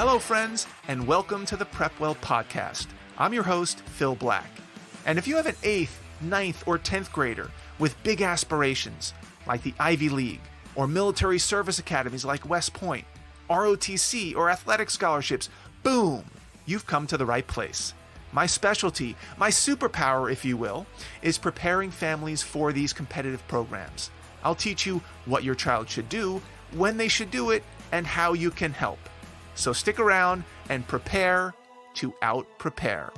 Hello, friends, and welcome to the PrepWell podcast. I'm your host, Phil Black. And if you have an 8th, 9th, or 10th grader with big aspirations, like the Ivy League, or military service academies like West Point, ROTC, or athletic scholarships, boom, you've come to the right place. My specialty, my superpower, if you will, is preparing families for these competitive programs. I'll teach you what your child should do, when they should do it, and how you can help. So stick around and prepare to out-prepare.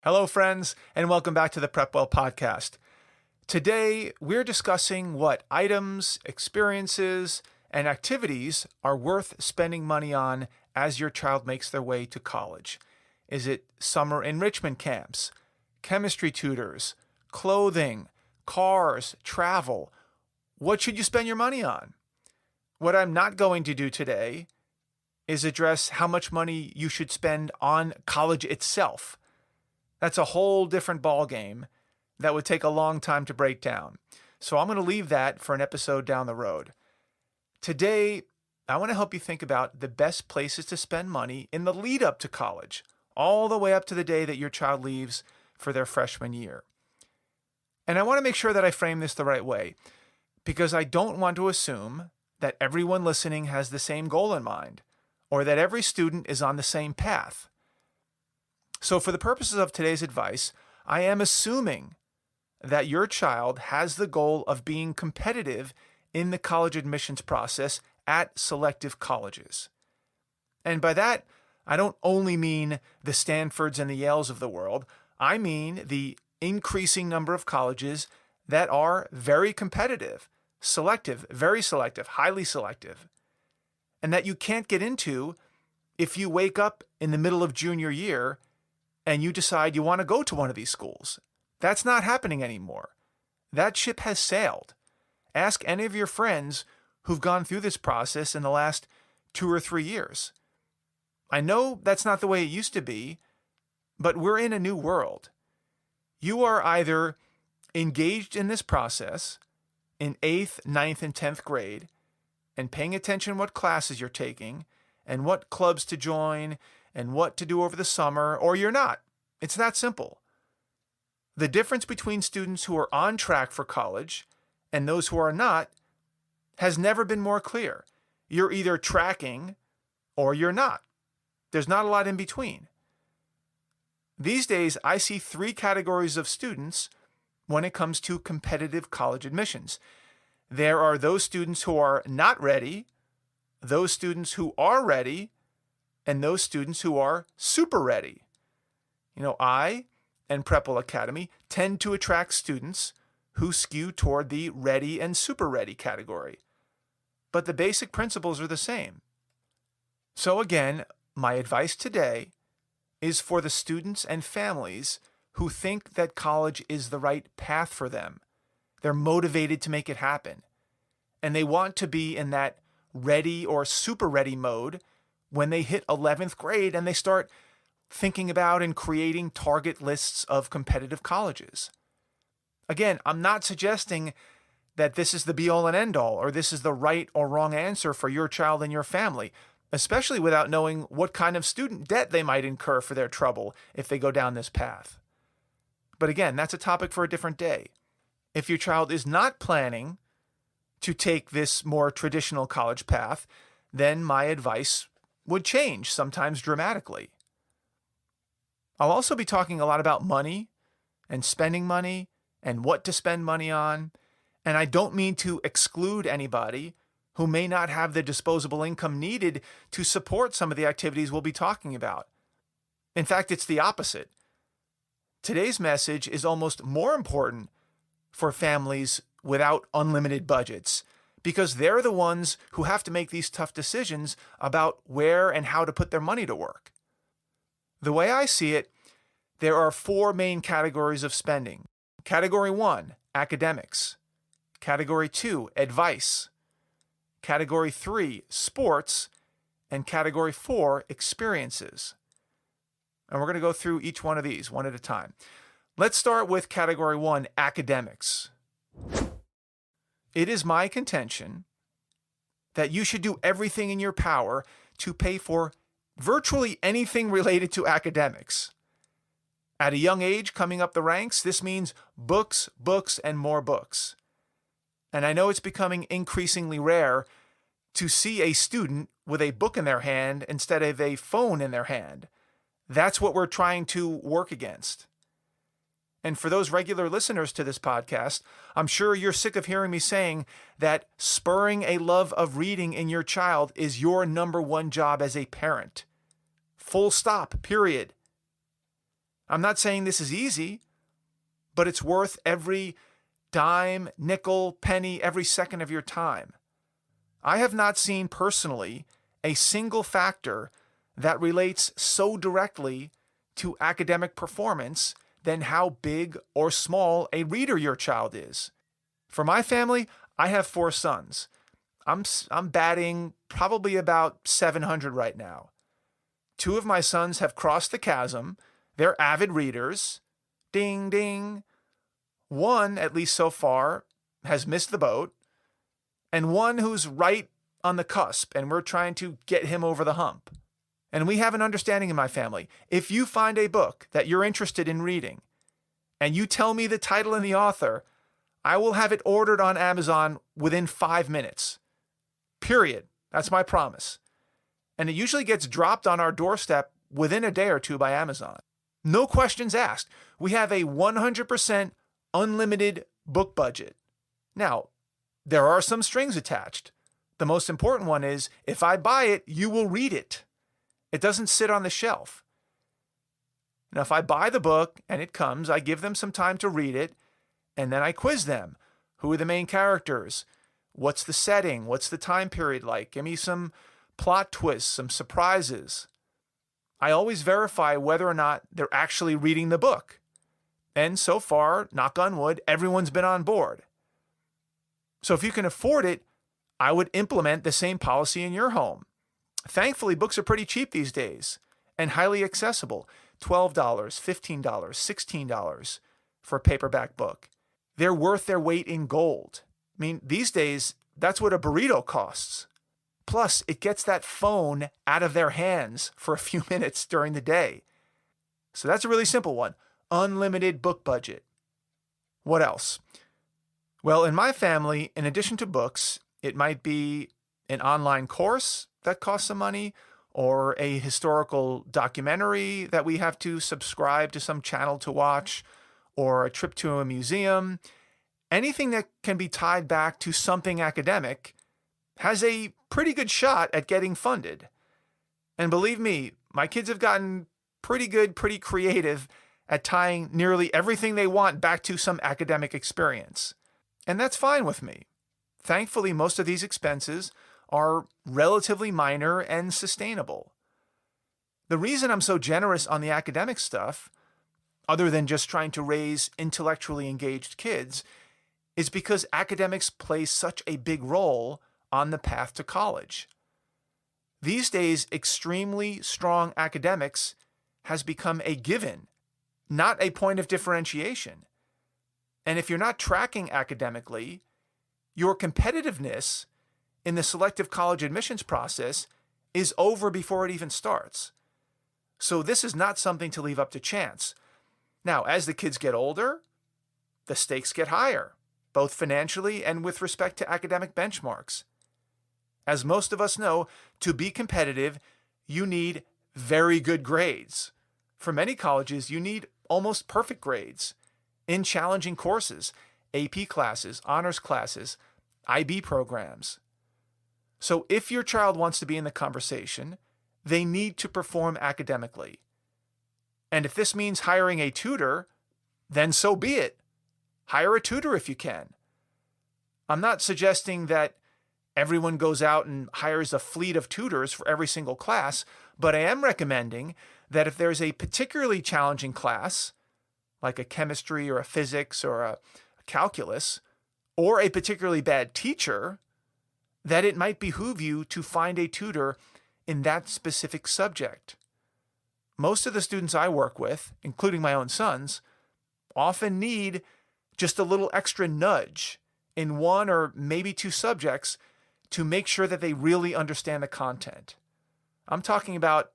Hello, friends, and welcome back to the PrepWell podcast. Today, we're discussing what items, experiences, and activities are worth spending money on as your child makes their way to college. Is it summer enrichment camps, chemistry tutors, clothing, cars, travel? What should you spend your money on? What I'm not going to do today is address how much money you should spend on college itself. That's a whole different ballgame that would take a long time to break down. So I'm going to leave that for an episode down the road. Today, I want to help you think about the best places to spend money in the lead up to college, all the way up to the day that your child leaves for their freshman year. And I want to make sure that I frame this the right way, because I don't want to assume that everyone listening has the same goal in mind, or that every student is on the same path. So for the purposes of today's advice, I am assuming that your child has the goal of being competitive in the college admissions process at selective colleges. And by that, I don't only mean the Stanfords and the Yales of the world. I mean the increasing number of colleges that are very competitive, selective, very selective, highly selective, and that you can't get into if you wake up in the middle of junior year and you decide you want to go to one of these schools. That's not happening anymore. That ship has sailed. Ask any of your friends who've gone through this process in the last 2 or 3 years. I know that's not the way it used to be, but we're in a new world. You are either engaged in this process in 8th, 9th, and 10th grade, and paying attention what classes you're taking, and what clubs to join, and what to do over the summer, or you're not. It's that simple. The difference between students who are on track for college and those who are not has never been more clear. You're either tracking or you're not. There's not a lot in between. These days, I see 3 categories of students when it comes to competitive college admissions. There are those students who are not ready, those students who are ready, and those students who are super ready. I and PrepWell Academy tend to attract students who skew toward the ready and super ready category. But the basic principles are the same. So again, my advice today is for the students and families who think that college is the right path for them. They're motivated to make it happen. And they want to be in that ready or super ready mode when they hit 11th grade and they start thinking about and creating target lists of competitive colleges. Again, I'm not suggesting that this is the be-all and end-all, or this is the right or wrong answer for your child and your family, especially without knowing what kind of student debt they might incur for their trouble if they go down this path. But again, that's a topic for a different day. If your child is not planning to take this more traditional college path, then my advice would change, sometimes dramatically. I'll also be talking a lot about money and spending money and what to spend money on. And I don't mean to exclude anybody who may not have the disposable income needed to support some of the activities we'll be talking about. In fact, it's the opposite. Today's message is almost more important for families without unlimited budgets, because they're the ones who have to make these tough decisions about where and how to put their money to work. The way I see it, there are 4 main categories of spending. Category 1, academics. Category 2, advice. Category 3, sports. And Category 4, experiences. And we're going to go through each one of these one at a time. Let's start with Category 1, academics. It is my contention that you should do everything in your power to pay for virtually anything related to academics. At a young age, coming up the ranks, this means books, books, and more books. And I know it's becoming increasingly rare to see a student with a book in their hand instead of a phone in their hand. That's what we're trying to work against. And for those regular listeners to this podcast, I'm sure you're sick of hearing me saying that spurring a love of reading in your child is your number one job as a parent. Full stop, period. I'm not saying this is easy, but it's worth every dime, nickel, penny, every second of your time. I have not seen personally a single factor that relates so directly to academic performance than how big or small a reader your child is. For my family, I have 4 sons. I'm batting probably about 700 right now. 2 of my sons have crossed the chasm. They're avid readers. Ding, ding. 1, at least so far, has missed the boat. And 1 who's right on the cusp, and we're trying to get him over the hump. And we have an understanding in my family. If you find a book that you're interested in reading, and you tell me the title and the author, I will have it ordered on Amazon within 5 minutes. Period. That's my promise. And it usually gets dropped on our doorstep within a day or 2 by Amazon. No questions asked. We have a 100% unlimited book budget. Now, there are some strings attached. The most important one is, if I buy it, you will read it. It doesn't sit on the shelf. Now, if I buy the book and it comes, I give them some time to read it, and then I quiz them. Who are the main characters? What's the setting? What's the time period like? Give me some plot twists, some surprises. I always verify whether or not they're actually reading the book. And so far, knock on wood, everyone's been on board. So if you can afford it, I would implement the same policy in your home. Thankfully, books are pretty cheap these days and highly accessible. $12, $15, $16 for a paperback book. They're worth their weight in gold. I mean, these days, that's what a burrito costs. Plus, it gets that phone out of their hands for a few minutes during the day. So that's a really simple one. Unlimited book budget. What else? Well, in my family, in addition to books, it might be an online course that costs some money, or a historical documentary that we have to subscribe to some channel to watch, or a trip to a museum. Anything that can be tied back to something academic has a pretty good shot at getting funded. And believe me, my kids have gotten pretty good, pretty creative at tying nearly everything they want back to some academic experience. And that's fine with me. Thankfully, most of these expenses are relatively minor and sustainable. The reason I'm so generous on the academic stuff, other than just trying to raise intellectually engaged kids, is because academics play such a big role on the path to college. These days, extremely strong academics has become a given, not a point of differentiation. And if you're not tracking academically, your competitiveness in the selective college admissions process is over before it even starts. So this is not something to leave up to chance. Now, as the kids get older, the stakes get higher, both financially and with respect to academic benchmarks. As most of us know, to be competitive, you need very good grades. For many colleges, you need almost perfect grades in challenging courses, AP classes, honors classes, IB programs. So if your child wants to be in the conversation, they need to perform academically. And if this means hiring a tutor, then so be it. Hire a tutor if you can. I'm not suggesting that everyone goes out and hires a fleet of tutors for every single class, but I am recommending that if there's a particularly challenging class, like a chemistry or a physics or a calculus, or a particularly bad teacher, that it might behoove you to find a tutor in that specific subject. Most of the students I work with, including my own sons, often need just a little extra nudge in one or maybe two subjects to make sure that they really understand the content. I'm talking about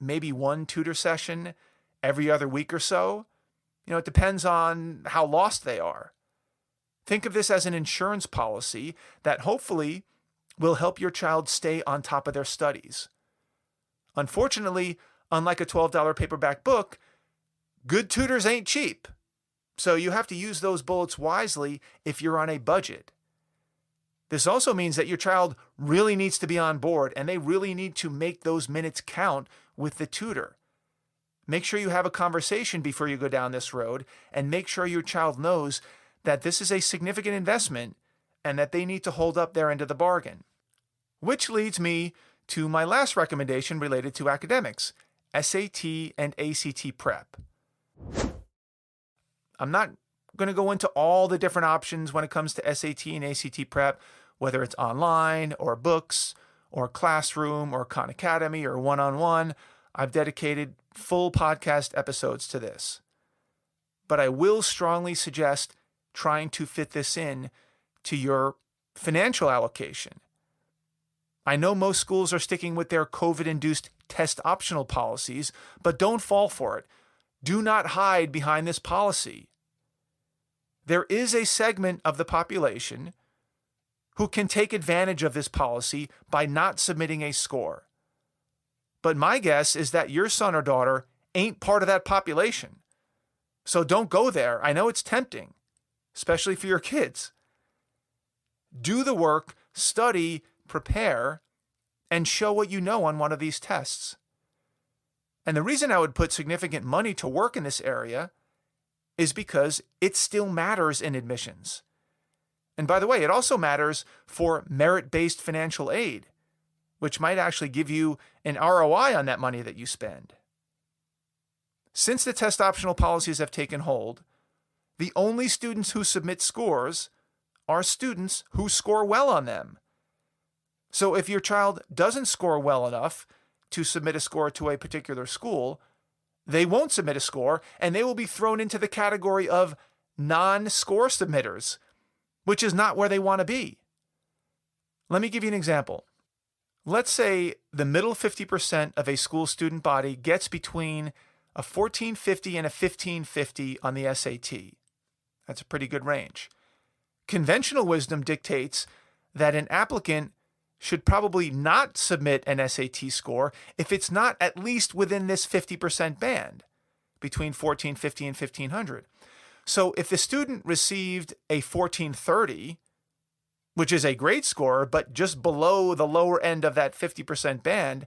maybe one tutor session every other week or so. It depends on how lost they are. Think of this as an insurance policy that hopefully will help your child stay on top of their studies. Unfortunately, unlike a $12 paperback book, good tutors ain't cheap. So you have to use those bullets wisely if you're on a budget. This also means that your child really needs to be on board and they really need to make those minutes count with the tutor. Make sure you have a conversation before you go down this road and make sure your child knows that this is a significant investment and that they need to hold up their end of the bargain. Which leads me to my last recommendation related to academics, SAT and ACT prep. I'm not going to go into all the different options when it comes to SAT and ACT prep, whether it's online or books or classroom or Khan Academy or one-on-one. I've dedicated full podcast episodes to this. But I will strongly suggest trying to fit this in to your financial allocation. I know most schools are sticking with their COVID-induced test optional policies, but don't fall for it. Do not hide behind this policy. There is a segment of the population who can take advantage of this policy by not submitting a score. But my guess is that your son or daughter ain't part of that population. So don't go there. I know it's tempting, especially for your kids. Do the work, study, prepare, and show what you know on one of these tests. And the reason I would put significant money to work in this area is because it still matters in admissions. And by the way, it also matters for merit-based financial aid, which might actually give you an ROI on that money that you spend. Since the test optional policies have taken hold, the only students who submit scores are students who score well on them. So if your child doesn't score well enough to submit a score to a particular school, they won't submit a score and they will be thrown into the category of non-score submitters, which is not where they want to be. Let me give you an example. Let's say the middle 50% of a school student body gets between a 1450 and a 1550 on the SAT. That's a pretty good range. Conventional wisdom dictates that an applicant should probably not submit an SAT score if it's not at least within this 50% band, between 1450 and 1500. So if the student received a 1430, which is a great score, but just below the lower end of that 50% band,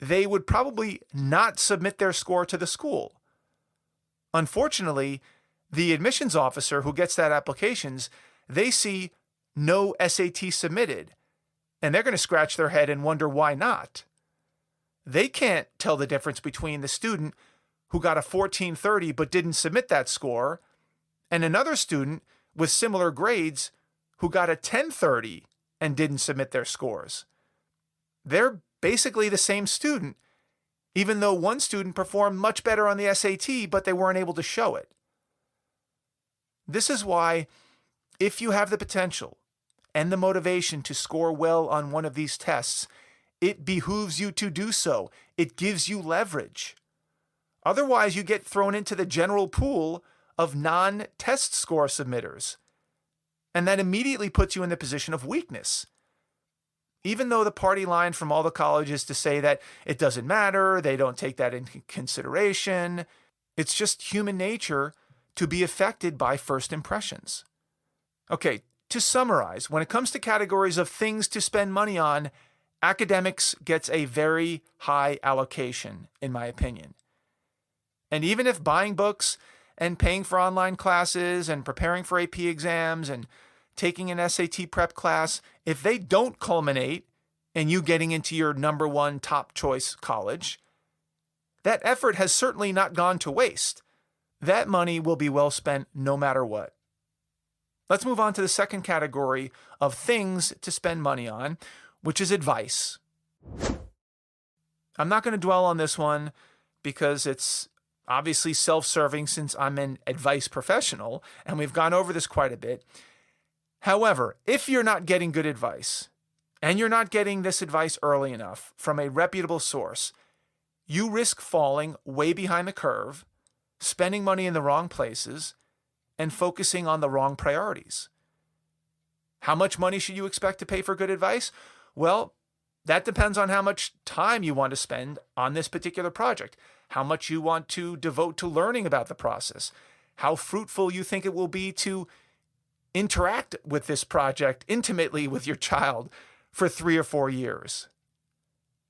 they would probably not submit their score to the school. Unfortunately, the admissions officer who gets that applications, they see no SAT submitted, and they're going to scratch their head and wonder why not. They can't tell the difference between the student who got a 1430 but didn't submit that score and another student with similar grades who got a 1030 and didn't submit their scores. They're basically the same student, even though one student performed much better on the SAT, but they weren't able to show it. This is why, if you have the potential and the motivation to score well on one of these tests, it behooves you to do so. It gives you leverage. Otherwise, you get thrown into the general pool of non-test score submitters. And that immediately puts you in the position of weakness. Even though the party line from all the colleges to say that it doesn't matter, they don't take that into consideration, it's just human nature to be affected by first impressions. Okay, to summarize, when it comes to categories of things to spend money on, academics gets a very high allocation, in my opinion. And even if buying books and paying for online classes and preparing for AP exams and taking an SAT prep class, if they don't culminate in you getting into your number one top choice college, that effort has certainly not gone to waste. That money will be well spent no matter what. Let's move on to the second category of things to spend money on, which is advice. I'm not going to dwell on this one because it's obviously self-serving since I'm an advice professional, and we've gone over this quite a bit. However, if you're not getting good advice, and you're not getting this advice early enough from a reputable source, you risk falling way behind the curve, spending money in the wrong places, and focusing on the wrong priorities. How much money should you expect to pay for good advice? Well, that depends on how much time you want to spend on this particular project, how much you want to devote to learning about the process, how fruitful you think it will be to interact with this project intimately with your child for 3 or 4 years.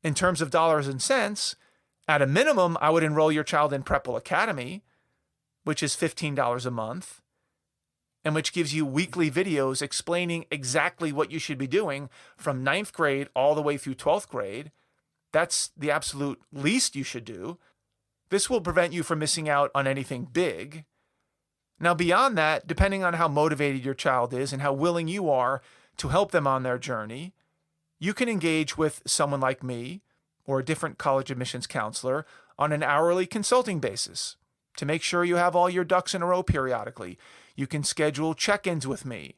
In terms of dollars and cents, at a minimum, I would enroll your child in PrepWell Academy, which is $15 a month, and which gives you weekly videos explaining exactly what you should be doing from 9th grade all the way through 12th grade. That's the absolute least you should do. This will prevent you from missing out on anything big. Now, beyond that, depending on how motivated your child is and how willing you are to help them on their journey, you can engage with someone like me or a different college admissions counselor on an hourly consulting basis to make sure you have all your ducks in a row periodically. You can schedule check-ins with me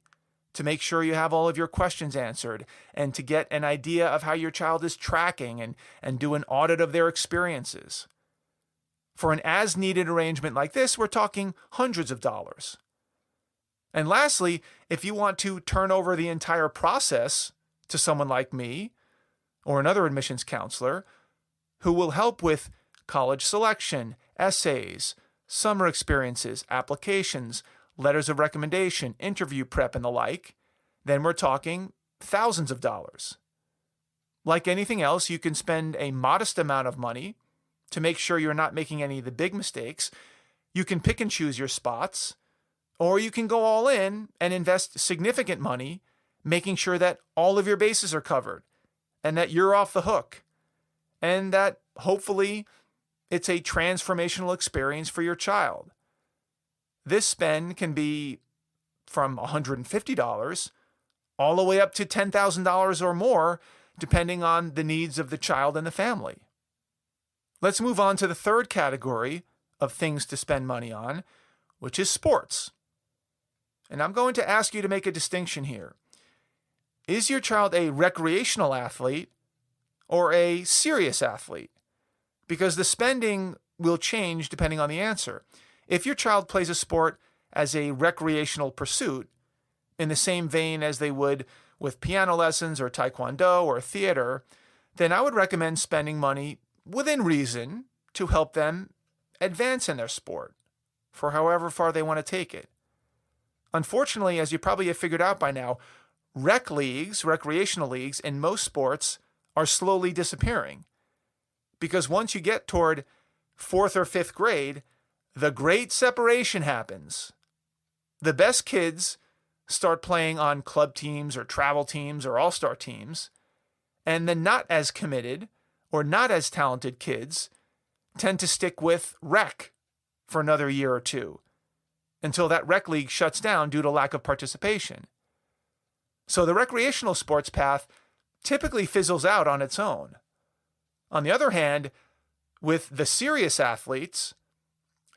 to make sure you have all of your questions answered and to get an idea of how your child is tracking and do an audit of their experiences. For an as-needed arrangement like this, we're talking hundreds of dollars. And lastly, if you want to turn over the entire process to someone like me or another admissions counselor who will help with college selection, essays, summer experiences, applications, letters of recommendation, interview prep, and the like, then we're talking thousands of dollars. Like anything else, you can spend a modest amount of money to make sure you're not making any of the big mistakes. You can pick and choose your spots, or you can go all in and invest significant money, making sure that all of your bases are covered and that you're off the hook, and that hopefully it's a transformational experience for your child. This spend can be from $150 all the way up to $10,000 or more, depending on the needs of the child and the family. Let's move on to the third category of things to spend money on, which is sports. And I'm going to ask you to make a distinction here. Is your child a recreational athlete or a serious athlete? Because the spending will change depending on the answer. If your child plays a sport as a recreational pursuit, in the same vein as they would with piano lessons or taekwondo or theater, then I would recommend spending money within reason to help them advance in their sport for however far they want to take it. Unfortunately, as you probably have figured out by now, recreational leagues in most sports are slowly disappearing. Because once you get toward 4th or 5th grade, the great separation happens. The best kids start playing on club teams or travel teams or all-star teams, and the not as committed or not as talented kids tend to stick with rec for another year or two until that rec league shuts down due to lack of participation. So the recreational sports path typically fizzles out on its own. On the other hand, with the serious athletes,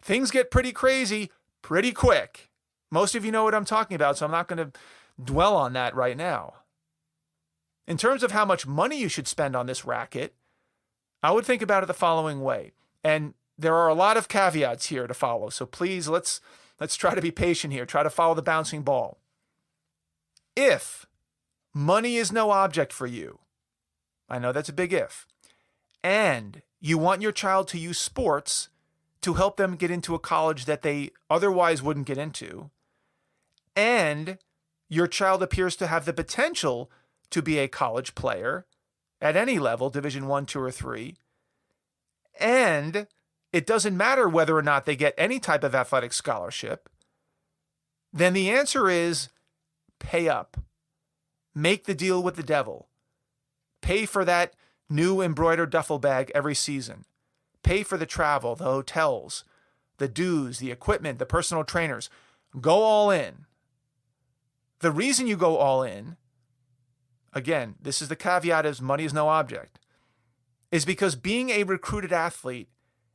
things get pretty crazy pretty quick. Most of you know what I'm talking about, so I'm not going to dwell on that right now. In terms of how much money you should spend on this racket, I would think about it the following way. And there are a lot of caveats here to follow, so please let's try to be patient here. Try to follow the bouncing ball. If money is no object for you, I know that's a big if, and you want your child to use sports to help them get into a college that they otherwise wouldn't get into, and your child appears to have the potential to be a college player at any level, Division 1, 2, or 3, and it doesn't matter whether or not they get any type of athletic scholarship, then the answer is pay up. Make the deal with the devil. Pay for that new embroidered duffel bag every season. Pay for the travel, the hotels, the dues, the equipment, the personal trainers. Go all in. The reason you go all in, again, this is the caveat is money is no object, is because being a recruited athlete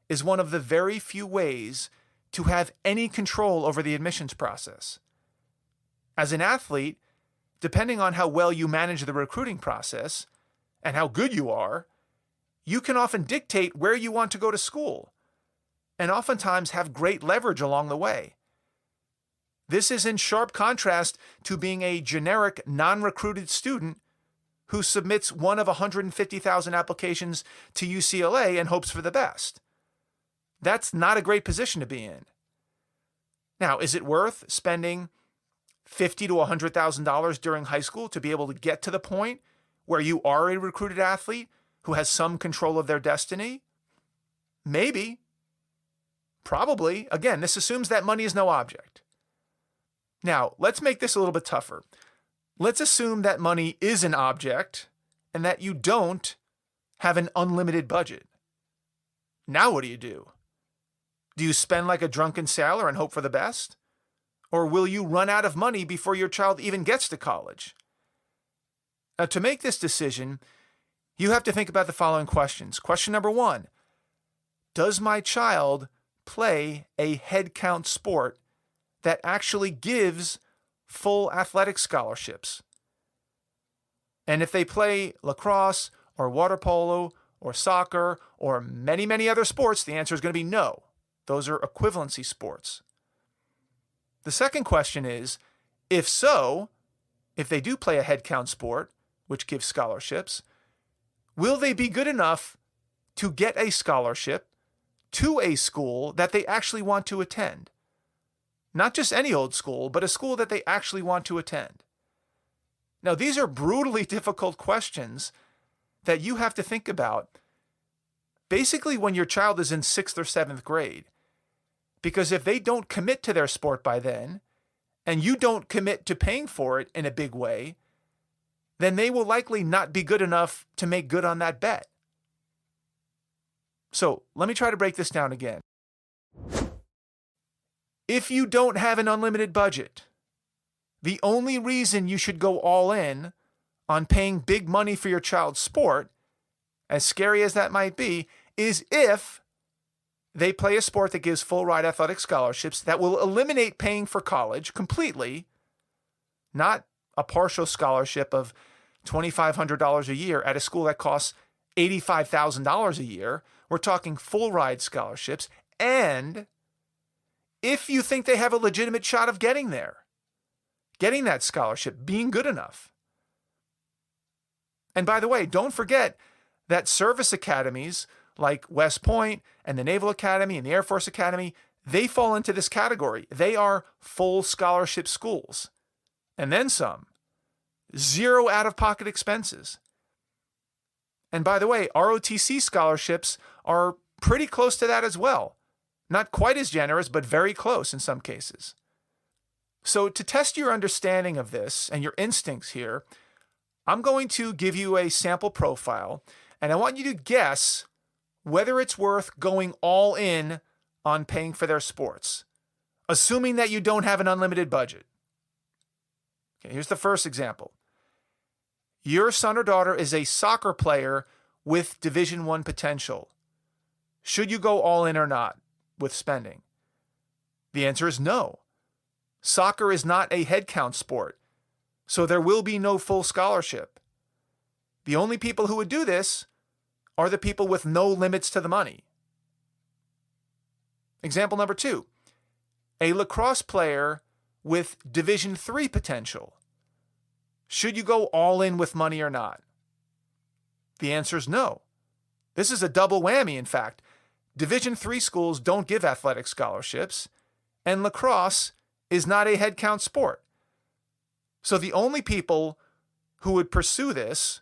is one of the very few ways to have any control over the admissions process. As an athlete, depending on how well you manage the recruiting process and how good you are, you can often dictate where you want to go to school and oftentimes have great leverage along the way. This is in sharp contrast to being a generic, non-recruited student who submits one of 150,000 applications to UCLA and hopes for the best. That's not a great position to be in. Now, is it worth spending $50,000 to $100,000 during high school to be able to get to the point where you are a recruited athlete who has some control of their destiny? Maybe. Probably. Again, this assumes that money is no object. Now, let's make this a little bit tougher. Let's assume that money is an object and that you don't have an unlimited budget. Now what do you do? Do you spend like a drunken sailor and hope for the best? Or will you run out of money before your child even gets to college? Now, to make this decision, you have to think about the following questions. Question number 1, does my child play a head count sport that actually gives full athletic scholarships? And if they play lacrosse or water polo or soccer or many, many other sports, the answer is going to be no. Those are equivalency sports. The second question is, if so, if they do play a head count sport, which gives scholarships, will they be good enough to get a scholarship to a school that they actually want to attend? Not just any old school, but a school that they actually want to attend. Now, these are brutally difficult questions that you have to think about basically when your child is in 6th or 7th grade. Because if they don't commit to their sport by then, and you don't commit to paying for it in a big way, then they will likely not be good enough to make good on that bet. So let me try to break this down again. If you don't have an unlimited budget, the only reason you should go all in on paying big money for your child's sport, as scary as that might be, is if they play a sport that gives full ride athletic scholarships that will eliminate paying for college completely, not a partial scholarship of $2,500 a year at a school that costs $85,000 a year. We're talking full ride scholarships. And if you think they have a legitimate shot of getting there, getting that scholarship, being good enough. And by the way, don't forget that service academies like West Point and the Naval Academy and the Air Force Academy, they fall into this category. They are full scholarship schools. And then some. 0 out-of-pocket expenses. And by the way, ROTC scholarships are pretty close to that as well. Not quite as generous, but very close in some cases. So to test your understanding of this and your instincts here, I'm going to give you a sample profile, and I want you to guess whether it's worth going all in on paying for their sports, assuming that you don't have an unlimited budget. Okay, here's the first example. Your son or daughter is a soccer player with Division I potential. Should you go all in or not with spending? The answer is no. Soccer is not a head count sport, so there will be no full scholarship. The only people who would do this are the people with no limits to the money. Example number 2, a lacrosse player with Division III potential. Should you go all in with money or not? The answer is no. This is a double whammy, in fact. Division III schools don't give athletic scholarships, and lacrosse is not a head count sport. So the only people who would pursue this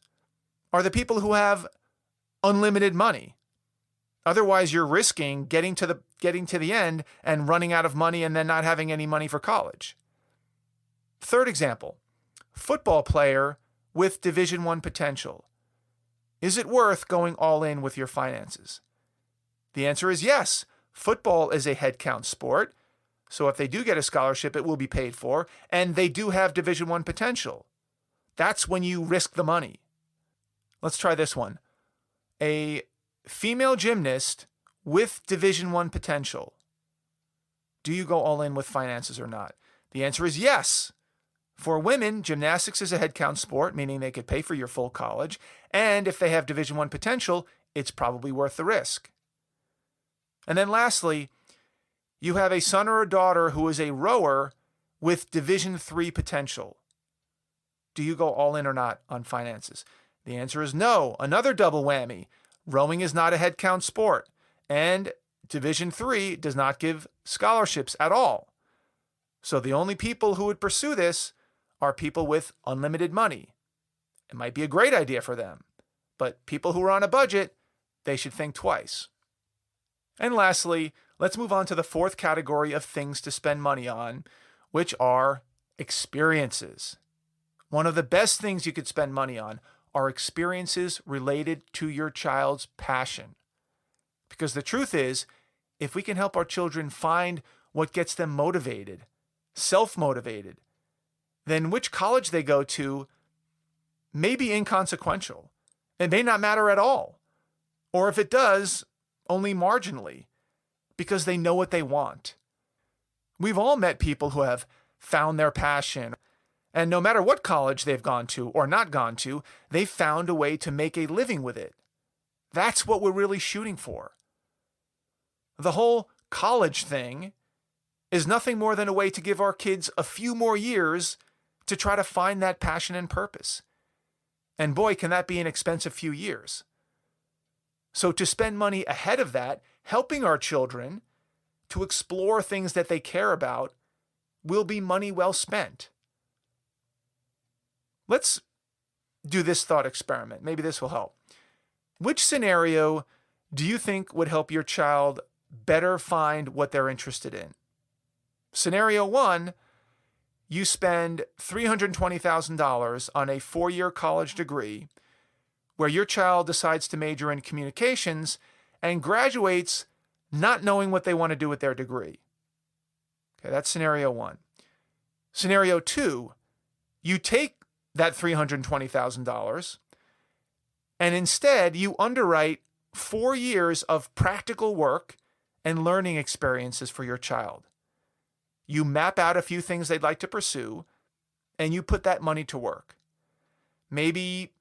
are the people who have unlimited money. Otherwise, you're risking getting to the end and running out of money and then not having any money for college. Third example, football player with Division I potential. Is it worth going all in with your finances? The answer is yes. Football is a head count sport, so if they do get a scholarship, it will be paid for, and they do have Division I potential. That's when you risk the money. Let's try this one. A female gymnast with Division I potential. Do you go all in with finances or not? The answer is yes. For women, gymnastics is a headcount sport, meaning they could pay for your full college. And if they have Division I potential, it's probably worth the risk. And then lastly, you have a son or a daughter who is a rower with Division III potential. Do you go all in or not on finances? The answer is no. Another double whammy. Rowing is not a headcount sport, and Division III does not give scholarships at all. So the only people who would pursue this are people with unlimited money. It might be a great idea for them, but people who are on a budget, they should think twice. And lastly, let's move on to the fourth category of things to spend money on, which are experiences. One of the best things you could spend money on are experiences related to your child's passion. Because the truth is, if we can help our children find what gets them motivated, self-motivated, then which college they go to may be inconsequential. It may not matter at all. Or if it does, only marginally, because they know what they want. We've all met people who have found their passion, and no matter what college they've gone to or not gone to, they've found a way to make a living with it. That's what we're really shooting for. The whole college thing is nothing more than a way to give our kids a few more years to try to find that passion and purpose. And boy, can that be an expensive few years. So to spend money ahead of that, helping our children to explore things that they care about, will be money well spent. Let's do this thought experiment. Maybe this will help. Which scenario do you think would help your child better find what they're interested in? Scenario one, you spend $320,000 on a 4-year college degree where your child decides to major in communications and graduates not knowing what they want to do with their degree. Okay, that's scenario one. Scenario two, you take that $320,000 and instead you underwrite 4 years of practical work and learning experiences for your child. You map out a few things they'd like to pursue, and you put that money to work. Maybe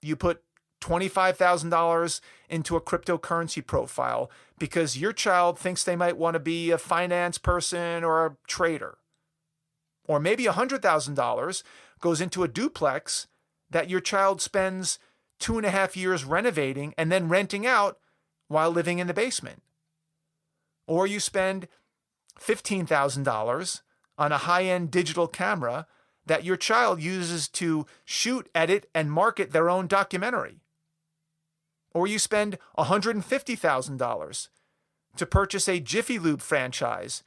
you put $25,000 into a cryptocurrency profile because your child thinks they might want to be a finance person or a trader. Or maybe $100,000 goes into a duplex that your child spends 2.5 years renovating and then renting out while living in the basement. Or you spend $15,000 on a high-end digital camera that your child uses to shoot, edit, and market their own documentary. Or you spend $150,000 to purchase a Jiffy Lube franchise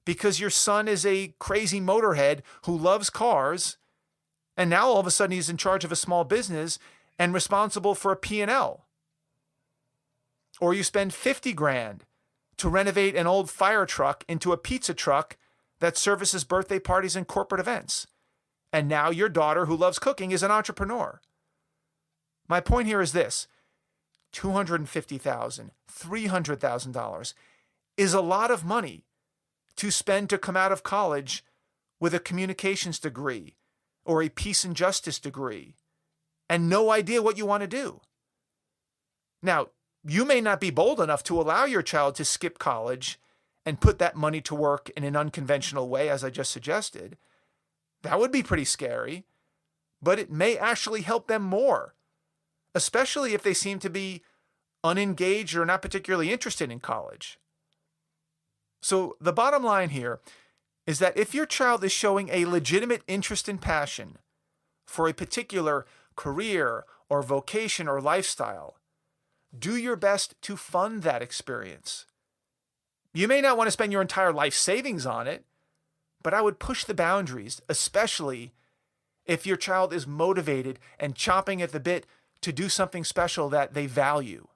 because your son is a crazy motorhead who loves cars, and now all of a sudden he's in charge of a small business and responsible for a P&L. Or you spend $50,000 to renovate an old fire truck into a pizza truck that services birthday parties and corporate events. And now your daughter, who loves cooking, is an entrepreneur. My point here is this: $250,000, $300,000 is a lot of money to spend to come out of college with a communications degree or a peace and justice degree and no idea what you want to do. Now, you may not be bold enough to allow your child to skip college and put that money to work in an unconventional way, as I just suggested. That would be pretty scary, but it may actually help them more, especially if they seem to be unengaged or not particularly interested in college. So the bottom line here is that if your child is showing a legitimate interest and passion for a particular career or vocation or lifestyle, do your best to fund that experience. You may not want to spend your entire life savings on it, but I would push the boundaries, especially if your child is motivated and chomping at the bit to do something special that they value.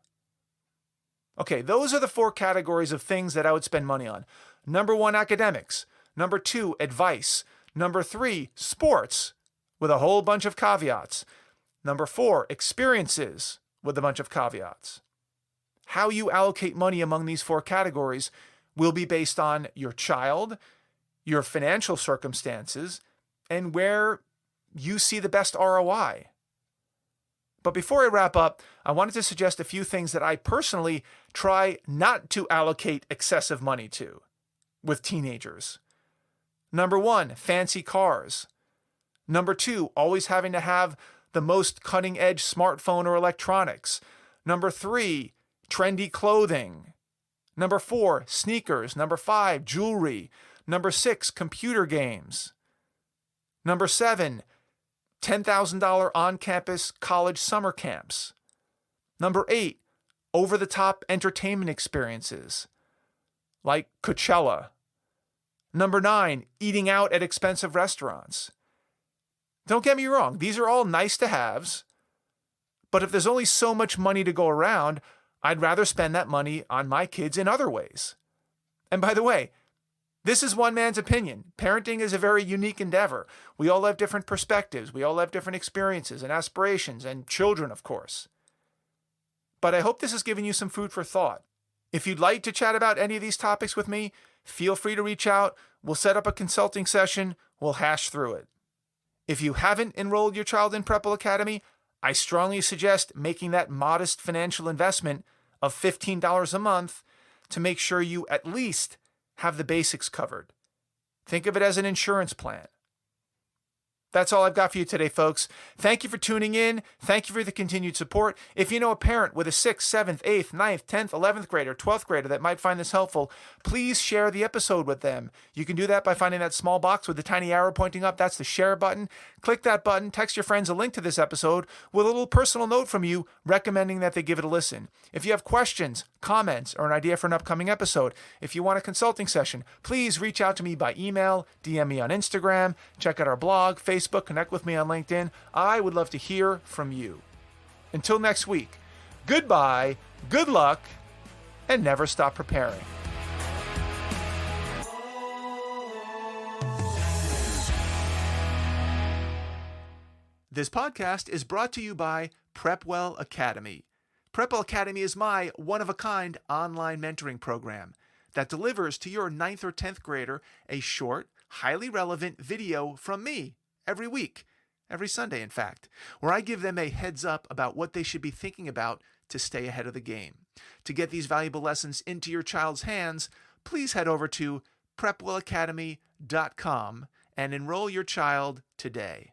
Okay, those are the 4 categories of things that I would spend money on. Number 1, academics. Number 2, advice. Number 3, sports, with a whole bunch of caveats. Number 4, experiences, with a bunch of caveats. How you allocate money among these 4 categories will be based on your child, your financial circumstances, and where you see the best ROI. But before I wrap up, I wanted to suggest a few things that I personally try not to allocate excessive money to with teenagers. Number 1, fancy cars. Number 2, always having to have the most cutting-edge smartphone or electronics. Number 3, trendy clothing. Number 4, sneakers. Number 5, jewelry. Number 6, computer games. Number 7, $10,000 on-campus college summer camps. Number 8, over-the-top entertainment experiences, like Coachella. Number 9, eating out at expensive restaurants. Don't get me wrong, these are all nice to haves, but if there's only so much money to go around, I'd rather spend that money on my kids in other ways. And by the way, this is one man's opinion. Parenting is a very unique endeavor. We all have different perspectives. We all have different experiences and aspirations, and children, of course. But I hope this has given you some food for thought. If you'd like to chat about any of these topics with me, feel free to reach out. We'll set up a consulting session. We'll hash through it. If you haven't enrolled your child in PrepWell Academy, I strongly suggest making that modest financial investment of $15 a month to make sure you at least have the basics covered. Think of it as an insurance plan. That's all I've got for you today, folks. Thank you for tuning in. Thank you for the continued support. If you know a parent with a 6th, 7th, 8th, 9th, 10th, 11th grader, 12th grader that might find this helpful, please share the episode with them. You can do that by finding that small box with the tiny arrow pointing up. That's the share button. Click that button, text your friends a link to this episode with a little personal note from you recommending that they give it a listen. If you have questions, comments, or an idea for an upcoming episode, if you want a consulting session, please reach out to me by email, DM me on Instagram, check out our blog, Facebook, connect with me on LinkedIn. I would love to hear from you. Until next week, goodbye, good luck, and never stop preparing. This podcast is brought to you by PrepWell Academy. PrepWell Academy is my one-of-a-kind online mentoring program that delivers to your 9th or 10th grader a short, highly relevant video from me every week, every Sunday, in fact, where I give them a heads up about what they should be thinking about to stay ahead of the game. To get these valuable lessons into your child's hands, please head over to PrepWellAcademy.com and enroll your child today.